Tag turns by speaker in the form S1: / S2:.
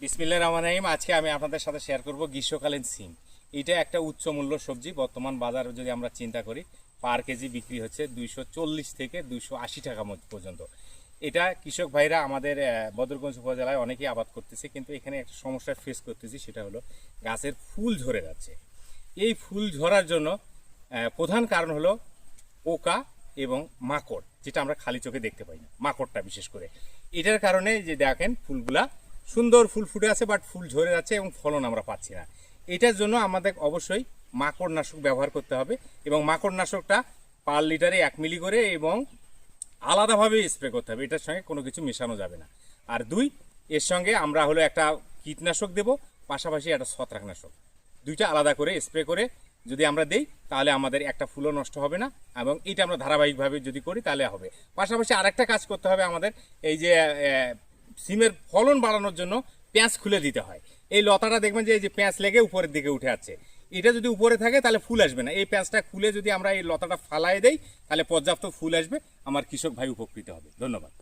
S1: বিসমিল্লাহির রহমানির রহিম। আজকে আমি আপনাদের সাথে শেয়ার করব গ্রীষ্মকালীন সিম। এটা একটা উচ্চ মূল্য সবজি। বর্তমান বাজারে যদি আমরা চিন্তা করি, পার কেজি বিক্রি হচ্ছে 240 থেকে 280 টাকা পর্যন্ত। এটা কৃষক ভাইরা আমাদের বদরগঞ্জ উপজেলায় অনেকেই আবাদ করতেছে, কিন্তু এখানে একটা সমস্যা ফেস করতেছি, সেটা হলো গাছের ফুল ঝরে যাচ্ছে। এই ফুল ঝরার জন্য প্রধান কারণ হলো পোকা এবং মাকড়, যেটা আমরা খালি চোখে দেখতে পাই না, মাকড়টা বিশেষ করে। এটার কারণে যে দেখেন ফুলগুলা সুন্দর ফুল ফুটে আছে, বাট ফুল ঝরে যাচ্ছে এবং ফলন আমরা পাচ্ছি না। এটার জন্য আমাদের অবশ্যই মাকড়নাশক ব্যবহার করতে হবে, এবং মাকড়নাশকটা পার লিটারে 1 মিলি করে এবং আলাদাভাবে স্প্রে করতে হবে। এটার সঙ্গে কোনো কিছু মেশানো যাবে না। আর 2, এর সঙ্গে আমরা হলো একটা কীটনাশক দেব, পাশাপাশি একটা ছত্রাকনাশক। দুইটা আলাদা করে স্প্রে করে যদি আমরা দেই, তাহলে আমাদের একটা ফুলও নষ্ট হবে না, এবং এটা আমরা ধারাবাহিকভাবে যদি করি তাহলে হবে। পাশাপাশি আরেকটা কাজ করতে হবে আমাদের, এই যে সিমের ফলন বাড়ানোর জন্য পেঁয়াজ খুলে দিতে হয়। এই লতাটা দেখবেন যে এই যে পেঁয়াজ লেগে উপরের দিকে উঠে আছে, এটা যদি উপরে থাকে তাহলে ফুল আসবে না। এই পেঁয়াজটা খুলে যদি আমরা এই লতাটা ফালাই দেই, তাহলে পর্যাপ্ত ফুল আসবে, আমার কৃষক ভাই উপকৃত হবে। ধন্যবাদ।